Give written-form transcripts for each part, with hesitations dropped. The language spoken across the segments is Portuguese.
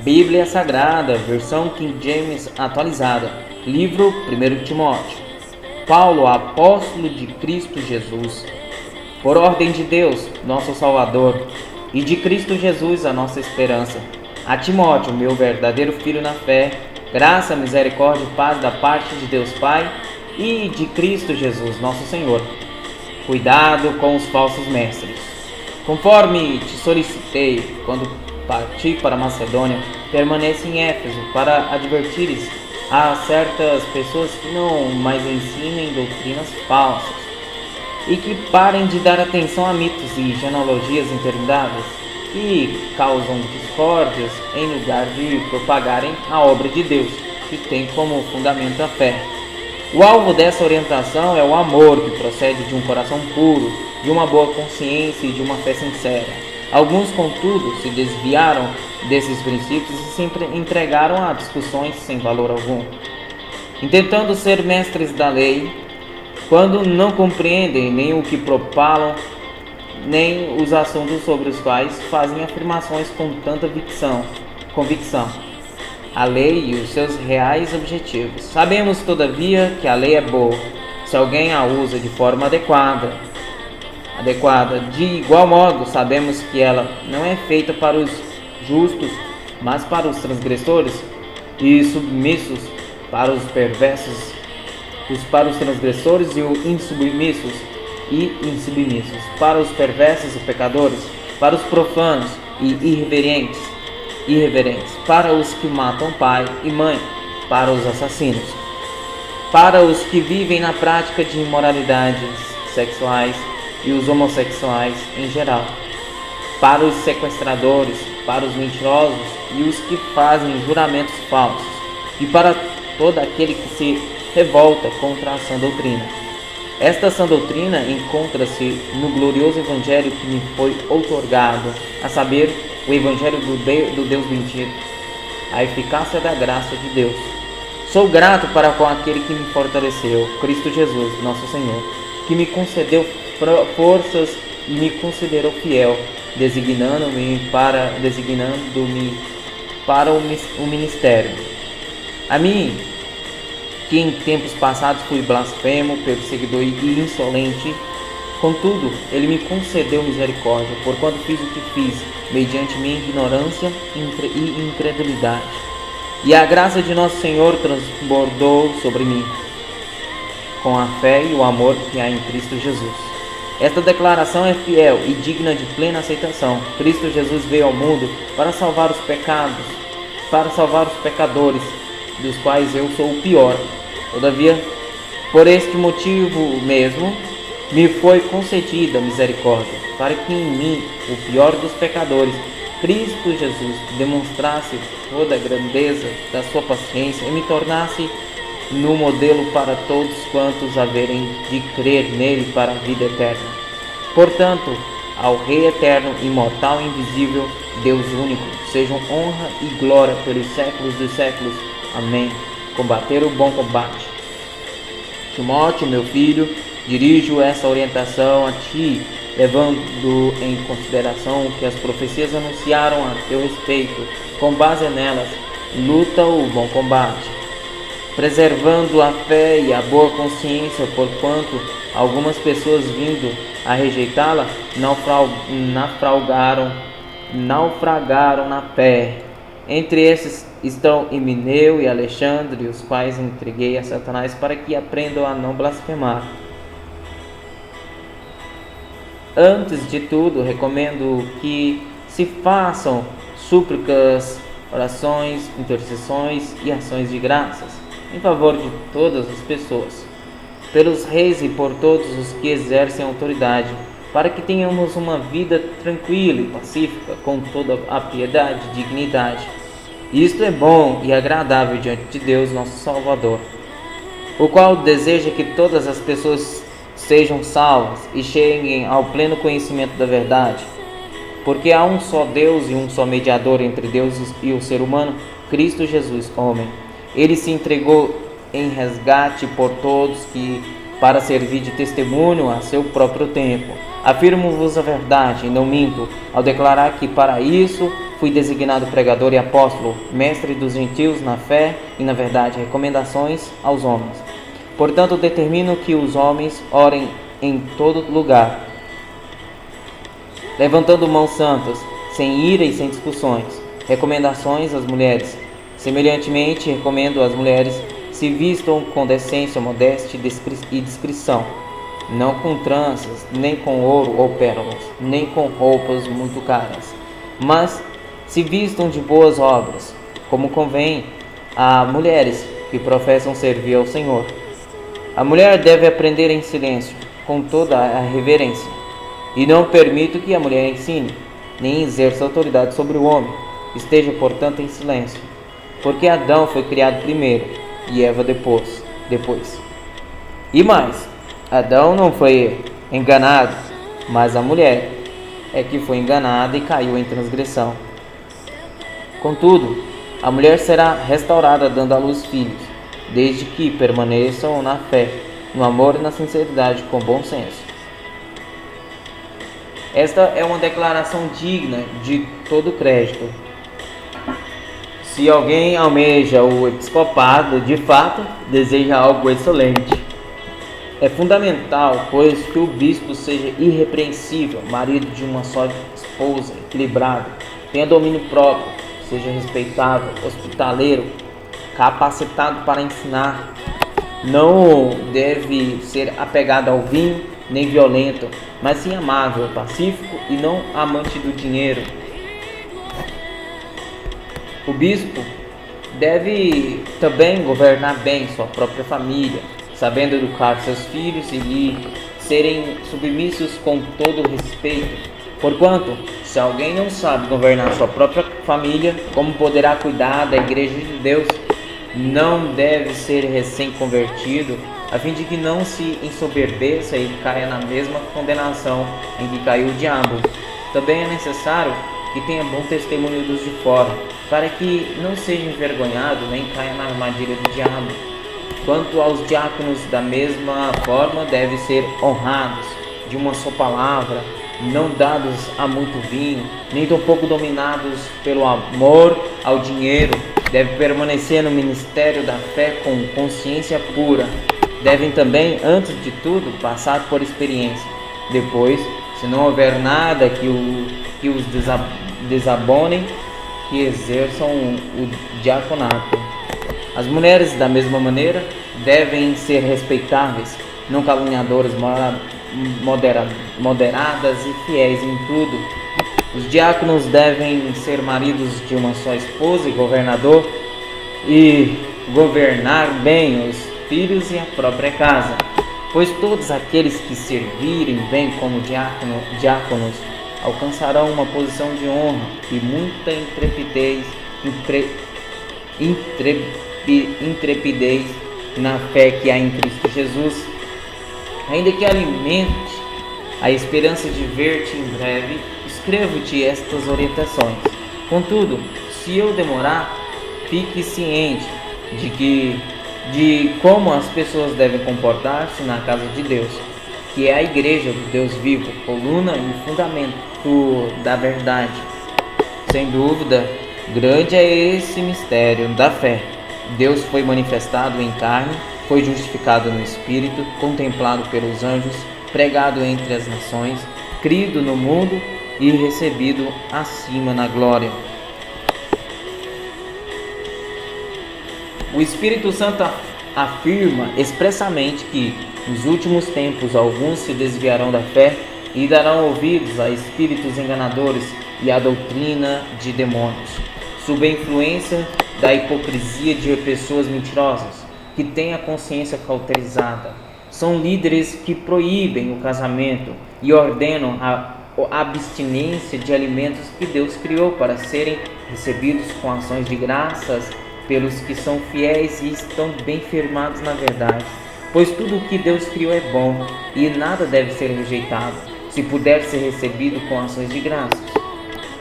Bíblia Sagrada, versão King James atualizada. Livro 1 Timóteo. Paulo, apóstolo de Cristo Jesus, por ordem de Deus, nosso Salvador, e de Cristo Jesus, a nossa esperança. A Timóteo, meu verdadeiro filho na fé, graça, misericórdia e paz da parte de Deus Pai e de Cristo Jesus, nosso Senhor. Cuidado com os falsos mestres. Conforme te solicitei quando parti para Macedônia, permanece em Éfeso para advertires a certas pessoas que não mais ensinem doutrinas falsas e que parem de dar atenção a mitos e genealogias intermináveis que causam discórdias em lugar de propagarem a obra de Deus, que tem como fundamento a fé. O alvo dessa orientação é o amor que procede de um coração puro, de uma boa consciência e de uma fé sincera. Alguns, contudo, se desviaram desses princípios e se entregaram a discussões sem valor algum, intentando ser mestres da lei, quando não compreendem nem o que propalam, nem os assuntos sobre os quais fazem afirmações com tanta convicção. A lei e os seus reais objetivos. Sabemos, todavia, que a lei é boa, se alguém a usa de forma adequada. De igual modo, sabemos que ela não é feita para os justos, mas para os transgressores e submissos, para os perversos, para os transgressores e os insubmissos, para os perversos e pecadores, para os profanos e irreverentes, para os que matam pai e mãe, para os assassinos, para os que vivem na prática de imoralidades sexuais e os homossexuais em geral, para os sequestradores, para os mentirosos e os que fazem juramentos falsos, e para todo aquele que se revolta contra a sã doutrina. Esta sã doutrina encontra-se no glorioso Evangelho que me foi outorgado, a saber, o Evangelho do Deus bendito, a eficácia da graça de Deus. Sou grato para com aquele que me fortaleceu, Cristo Jesus, nosso Senhor, que me concedeu forças e me considerou fiel, designando-me para o ministério. A mim, que em tempos passados fui blasfemo, perseguidor e insolente, contudo, ele me concedeu misericórdia, porquanto fiz o que fiz, mediante minha ignorância e incredulidade. E a graça de nosso Senhor transbordou sobre mim, com a fé e o amor que há em Cristo Jesus. Esta declaração é fiel e digna de plena aceitação. Cristo Jesus veio ao mundo para salvar os pecadores, dos quais eu sou o pior. Todavia, por este motivo mesmo, me foi concedida misericórdia, para que em mim, o pior dos pecadores, Cristo Jesus demonstrasse toda a grandeza da sua paciência e me tornasse no modelo para todos quantos haverem de crer nele para a vida eterna. Portanto, ao Rei eterno, imortal e invisível, Deus único, sejam honra e glória pelos séculos dos séculos. Amém. Combater o bom combate. Timóteo, meu filho, dirijo essa orientação a ti, levando em consideração o que as profecias anunciaram a teu respeito. Com base nelas, luta o bom combate, preservando a fé e a boa consciência, porquanto algumas pessoas, vindo a rejeitá-la, naufragaram na fé. Entre esses estão Himeneu e Alexandre, os quais entreguei a Satanás para que aprendam a não blasfemar. Antes de tudo, recomendo que se façam súplicas, orações, intercessões e ações de graças em favor de todas as pessoas, pelos reis e por todos os que exercem autoridade, para que tenhamos uma vida tranquila e pacífica, com toda a piedade e dignidade. Isto é bom e agradável diante de Deus, nosso Salvador, o qual deseja que todas as pessoas sejam salvas e cheguem ao pleno conhecimento da verdade. Porque há um só Deus e um só mediador entre Deus e o ser humano, Cristo Jesus, homem. Ele se entregou em resgate por todos, que para servir de testemunho a seu próprio tempo. Afirmo-vos a verdade, e não minto, ao declarar que para isso fui designado pregador e apóstolo, mestre dos gentios na fé e na verdade, recomendações aos homens. Portanto, determino que os homens orem em todo lugar, levantando mãos santas, sem ira e sem discussões. Recomendações às mulheres. Semelhantemente, recomendo às mulheres se vistam com decência, modéstia e discrição, não com tranças, nem com ouro ou pérolas, nem com roupas muito caras, mas se vistam de boas obras, como convém a mulheres que professam servir ao Senhor. A mulher deve aprender em silêncio, com toda a reverência, e não permito que a mulher ensine, nem exerça autoridade sobre o homem. Esteja, portanto, em silêncio, porque Adão foi criado primeiro, e Eva depois. E mais, Adão não foi enganado, mas a mulher é que foi enganada e caiu em transgressão. Contudo, a mulher será restaurada dando à luz filhos, desde que permaneçam na fé, no amor e na sinceridade, com bom senso. Esta é uma declaração digna de todo crédito. Se alguém almeja o episcopado, de fato, deseja algo excelente. É fundamental, pois, que o bispo seja irrepreensível, marido de uma só esposa, equilibrado, tenha domínio próprio, seja respeitável, hospitaleiro, capacitado para ensinar. Não deve ser apegado ao vinho, nem violento, mas sim amável, pacífico e não amante do dinheiro. O bispo deve também governar bem sua própria família, sabendo educar seus filhos e lhe serem submissos com todo respeito. Porquanto, se alguém não sabe governar sua própria família, como poderá cuidar da igreja de Deus? Não deve ser recém-convertido, a fim de que não se ensoberbeça e caia na mesma condenação em que caiu o diabo. Também é necessário que tenha bom testemunho dos de fora, para que não seja envergonhado nem caia na armadilha do diabo. Quanto aos diáconos, da mesma forma devem ser honrados, de uma só palavra, não dados a muito vinho, nem tampouco dominados pelo amor ao dinheiro. Deve permanecer no ministério da fé com consciência pura. Devem também, antes de tudo, passar por experiência. Depois, se não houver nada que os desabonem, que exerçam o diaconato. As mulheres, da mesma maneira, devem ser respeitáveis, não caluniadoras, moderadas e fiéis em tudo. Os diáconos devem ser maridos de uma só esposa e governar bem os filhos e a própria casa, pois todos aqueles que servirem bem como diáconos alcançarão uma posição de honra e muita intrepidez na fé que há em Cristo Jesus, ainda que alimente a esperança de ver-te em breve. Escrevo-te estas orientações. Contudo, se eu demorar, fique ciente de como as pessoas devem comportar-se na casa de Deus, que é a igreja do Deus vivo, coluna e fundamento da verdade. Sem dúvida, grande é esse mistério da fé. Deus foi manifestado em carne, foi justificado no Espírito, contemplado pelos anjos, pregado entre as nações, crido no mundo e recebido acima na glória. O Espírito Santo afirma expressamente que, nos últimos tempos, alguns se desviarão da fé e darão ouvidos a espíritos enganadores e à doutrina de demônios, sob a influência da hipocrisia de pessoas mentirosas, que têm a consciência cauterizada. São líderes que proíbem o casamento e ordenam a abstinência de alimentos que Deus criou para serem recebidos com ações de graças pelos que são fiéis e estão bem firmados na verdade. Pois tudo o que Deus criou é bom e nada deve ser rejeitado, se puder ser recebido com ações de graças.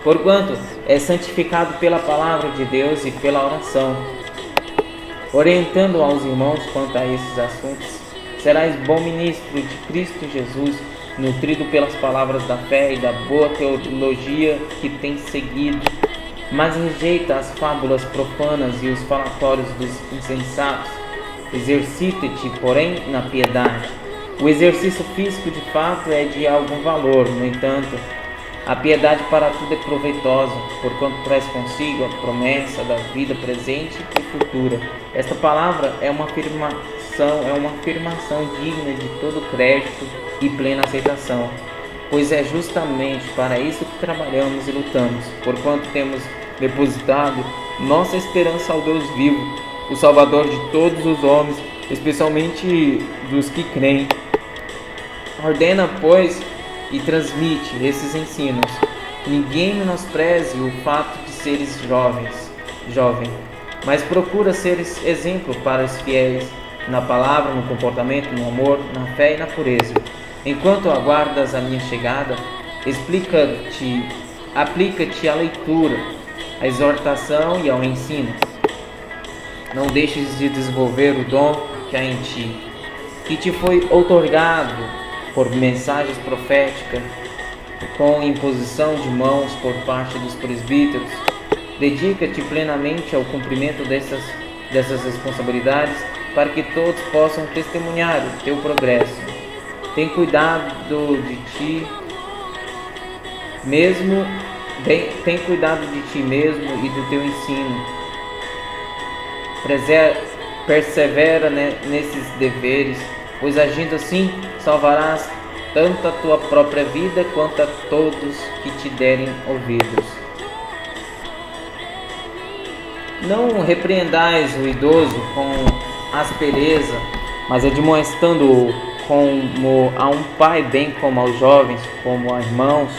Porquanto é santificado pela palavra de Deus e pela oração, orientando aos irmãos quanto a esses assuntos, serás bom ministro de Cristo Jesus, nutrido pelas palavras da fé e da boa teologia que tens seguido, mas rejeita as fábulas profanas e os falatórios dos insensatos. Exercita-te, porém, na piedade. O exercício físico de fato é de algum valor, no entanto, a piedade para tudo é proveitosa, porquanto traz consigo a promessa da vida presente e futura. Esta palavra é uma afirmação digna de todo crédito e plena aceitação, pois é justamente para isso que trabalhamos e lutamos, porquanto temos depositado nossa esperança ao Deus vivo, o Salvador de todos os homens, especialmente dos que creem. Ordena, pois, e transmite esses ensinos. Ninguém menospreze o fato de seres jovem, mas procura seres exemplo para os fiéis, na palavra, no comportamento, no amor, na fé e na pureza. Enquanto aguardas a minha chegada, aplica-te à leitura, à exortação e ao ensino. Não deixes de desenvolver o dom que há em ti, que te foi outorgado por mensagens proféticas, com imposição de mãos por parte dos presbíteros. Dedica-te plenamente ao cumprimento dessas responsabilidades, para que todos possam testemunhar o teu progresso. Tem cuidado de ti mesmo e do teu ensino. Persevera nesses deveres, pois agindo assim salvarás tanto a tua própria vida quanto a todos que te derem ouvidos. Não repreendais o idoso com aspereza, mas admoestando-o como a um pai, bem como aos jovens, como a irmãos,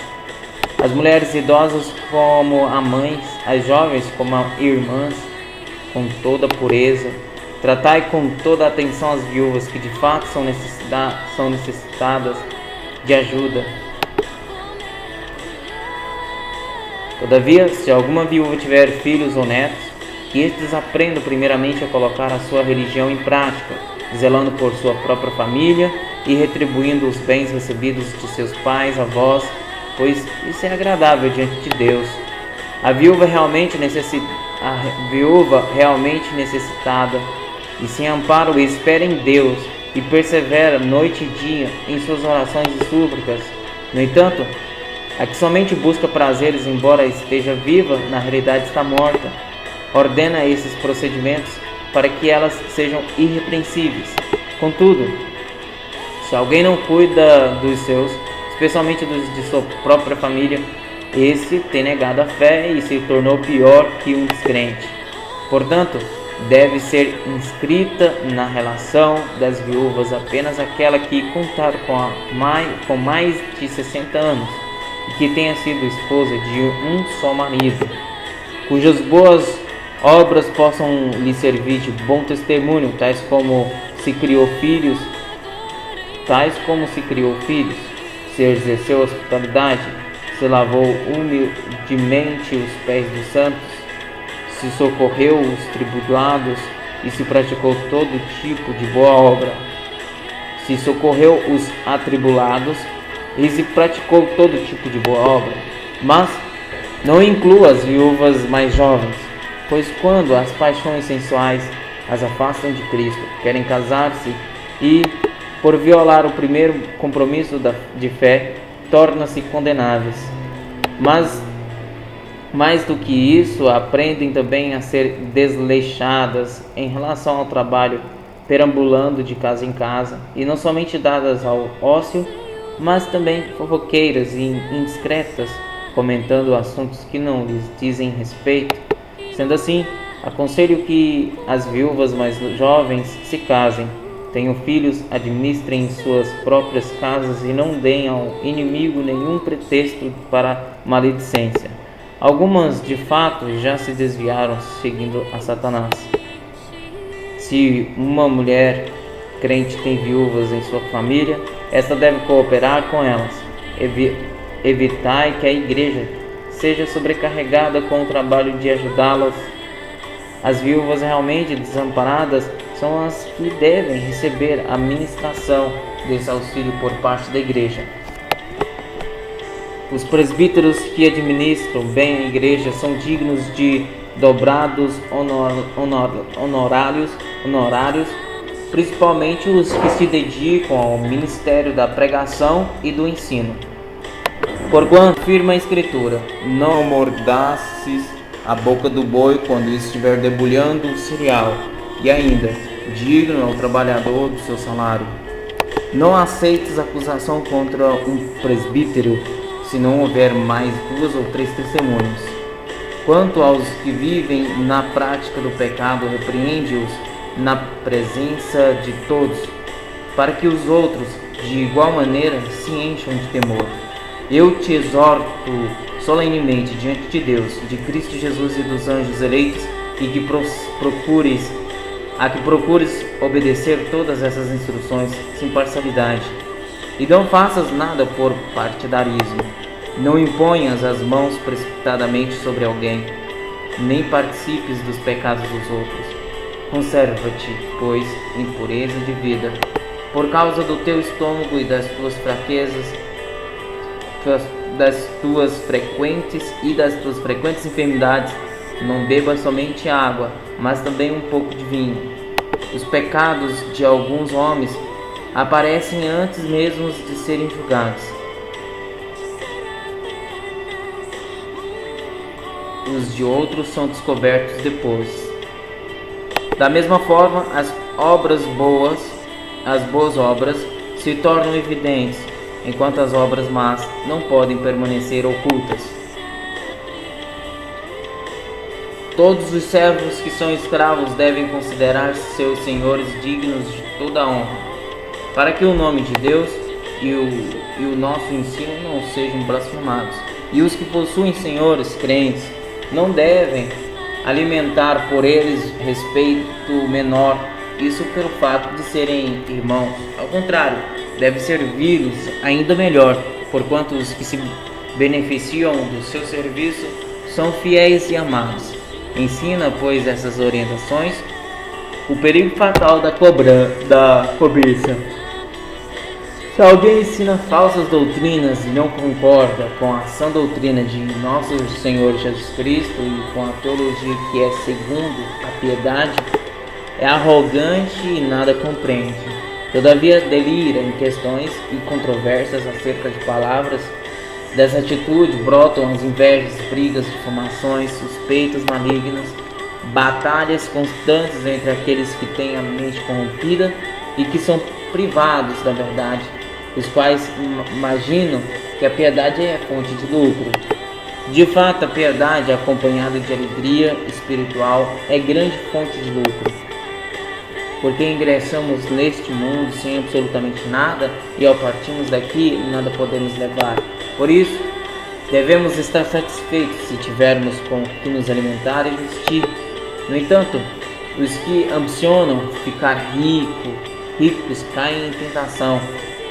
as mulheres idosas como a mães, as jovens como a irmãs, com toda pureza. Tratai com toda atenção as viúvas que de fato são necessitadas de ajuda. Todavia, se alguma viúva tiver filhos ou netos, que estes aprendam primeiramente a colocar a sua religião em prática, zelando por sua própria família e retribuindo os bens recebidos de seus pais, avós, pois isso é agradável diante de Deus. A viúva realmente necessitada e sem amparo espera em Deus e persevera noite e dia em suas orações e súplicas. No entanto, a que somente busca prazeres, embora esteja viva, na realidade está morta. Ordena esses procedimentos para que elas sejam irrepreensíveis. Contudo, se alguém não cuida dos seus, especialmente dos de sua própria família, esse tem negado a fé e se tornou pior que um descrente. Portanto, deve ser inscrita na relação das viúvas apenas aquela que contar com mais de 60 anos e que tenha sido esposa de um só marido, cujas boas obras possam lhe servir de bom testemunho, tais como se criou filhos, se exerceu hospitalidade, se lavou humildemente os pés dos santos, se socorreu os tribulados e se praticou todo tipo de boa obra. Se socorreu os atribulados e se praticou todo tipo de boa obra. Mas não inclua as viúvas mais jovens, pois quando as paixões sensuais as afastam de Cristo, querem casar-se e, por violar o primeiro compromisso de fé, tornam-se condenáveis. Mas mais do que isso, aprendem também a ser desleixadas em relação ao trabalho, perambulando de casa em casa, e não somente dadas ao ócio, mas também fofoqueiras e indiscretas, comentando assuntos que não lhes dizem respeito. Sendo assim, aconselho que as viúvas mais jovens se casem, tenham filhos, administrem suas próprias casas e não deem ao inimigo nenhum pretexto para maledicência. Algumas, de fato, já se desviaram seguindo a Satanás. Se uma mulher crente tem viúvas em sua família, esta deve cooperar com elas. Evitai que a igreja seja sobrecarregada com o trabalho de ajudá-las. As viúvas realmente desamparadas são as que devem receber a ministração desse auxílio por parte da igreja. Os presbíteros que administram bem a igreja são dignos de dobrados honorários, principalmente os que se dedicam ao ministério da pregação e do ensino. Porquanto afirma a Escritura: não amordaces a boca do boi quando estiver debulhando o cereal, e ainda, digno ao trabalhador do seu salário. Não aceites acusação contra um presbítero, se não houver mais 2 ou 3 testemunhas. Quanto aos que vivem na prática do pecado, repreende-os na presença de todos, para que os outros, de igual maneira, se encham de temor. Eu te exorto solenemente diante de Deus, de Cristo Jesus e dos anjos eleitos, e que procures obedecer todas essas instruções sem parcialidade. E não faças nada por partidarismo. Não imponhas as mãos precipitadamente sobre alguém, nem participes dos pecados dos outros. Conserva-te, pois, em pureza de vida, por causa do teu estômago e das tuas fraquezas, das tuas frequentes enfermidades. Não bebas somente água, mas também um pouco de vinho. Os pecados de alguns homens aparecem antes mesmo de serem julgados. Os de outros são descobertos depois. Da mesma forma, as boas obras se tornam evidentes, enquanto as obras más não podem permanecer ocultas. Todos os servos que são escravos devem considerar seus senhores dignos de toda a honra, para que o nome de Deus e o nosso ensino não sejam blasfemados. E os que possuem senhores crentes não devem alimentar por eles respeito menor, isso pelo fato de serem irmãos. Ao contrário, deve servi-los ainda melhor, porquanto os que se beneficiam do seu serviço são fiéis e amados. Ensina, pois, essas orientações, o perigo fatal da cobiça. Se alguém ensina falsas doutrinas e não concorda com a sã doutrina de nosso Senhor Jesus Cristo e com a teologia que é segundo a piedade, é arrogante e nada compreende. Todavia delira em questões e controvérsias acerca de palavras. Dessa atitude brotam as invejas, brigas, difamações, suspeitas malignas, batalhas constantes entre aqueles que têm a mente corrompida e que são privados da verdade, os quais imaginam que a piedade é fonte de lucro. De fato, a piedade acompanhada de alegria espiritual é grande fonte de lucro, porque ingressamos neste mundo sem absolutamente nada e ao partirmos daqui nada podemos levar. Por isso, devemos estar satisfeitos se tivermos com o que nos alimentar e vestir. No entanto, os que ambicionam ficar ricos caem em tentação,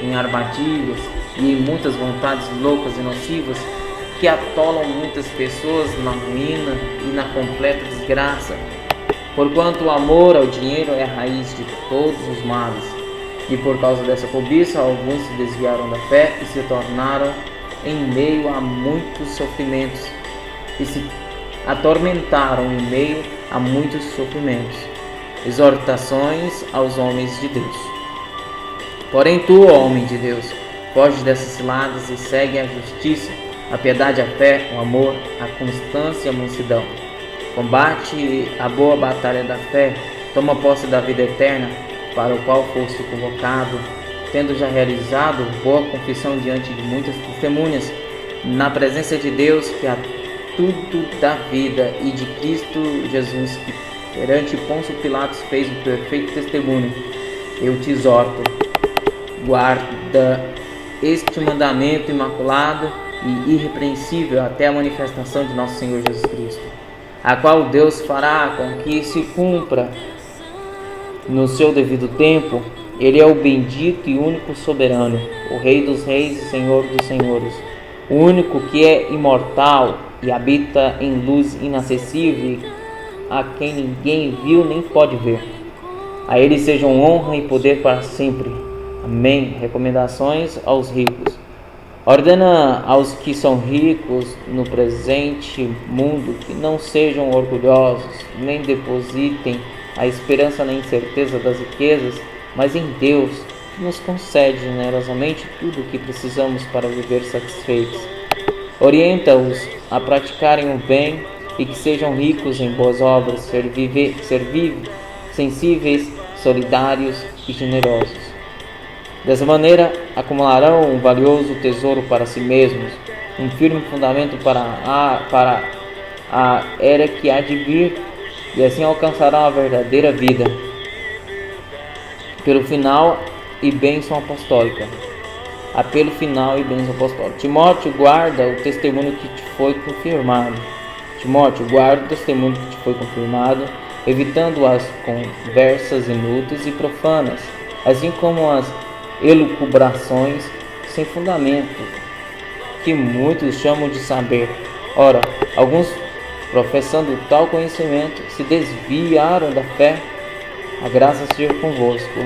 em armadilhas e em muitas vontades loucas e nocivas que atolam muitas pessoas na ruína e na completa desgraça. Porquanto o amor ao dinheiro é a raiz de todos os males, e por causa dessa cobiça alguns se desviaram da fé e se tornaram em meio a muitos sofrimentos, e se atormentaram em meio a muitos sofrimentos. Exortações aos homens de Deus. Porém tu, ó homem de Deus, foge dessas ciladas e segue a justiça, a piedade, a fé, o amor, a constância e a mansidão. Combate a boa batalha da fé, toma posse da vida eterna, para o qual foste convocado, tendo já realizado boa confissão diante de muitas testemunhas, na presença de Deus, que a tudo dá vida, e de Cristo Jesus, que perante Pôncio Pilatos fez o perfeito testemunho. Eu te exorto, guarda este mandamento imaculado e irrepreensível até a manifestação de nosso Senhor Jesus Cristo, a qual Deus fará com que se cumpra no seu devido tempo. Ele é o bendito e único soberano, o Rei dos reis e Senhor dos senhores, o único que é imortal e habita em luz inacessível, a quem ninguém viu nem pode ver. A Ele sejam honra e poder para sempre. Amém. Recomendações aos ricos. Ordena aos que são ricos no presente mundo que não sejam orgulhosos, nem depositem a esperança na incerteza das riquezas, mas em Deus, que nos concede generosamente tudo o que precisamos para viver satisfeitos. Orienta-os a praticarem o bem e que sejam ricos em boas obras, sensíveis, solidários e generosos. Dessa maneira, acumularão um valioso tesouro para si mesmos, um firme fundamento para a era que há de vir, e assim alcançarão a verdadeira vida. Pelo final e bênção apostólica. Apelo final e bênção apostólica. Timóteo, guarda o testemunho que te foi confirmado. Timóteo, guarda o testemunho que te foi confirmado, evitando as conversas inúteis e profanas, assim como as elucubrações sem fundamento, que muitos chamam de saber. Ora, alguns, professando tal conhecimento, se desviaram da fé. A graça seja convosco.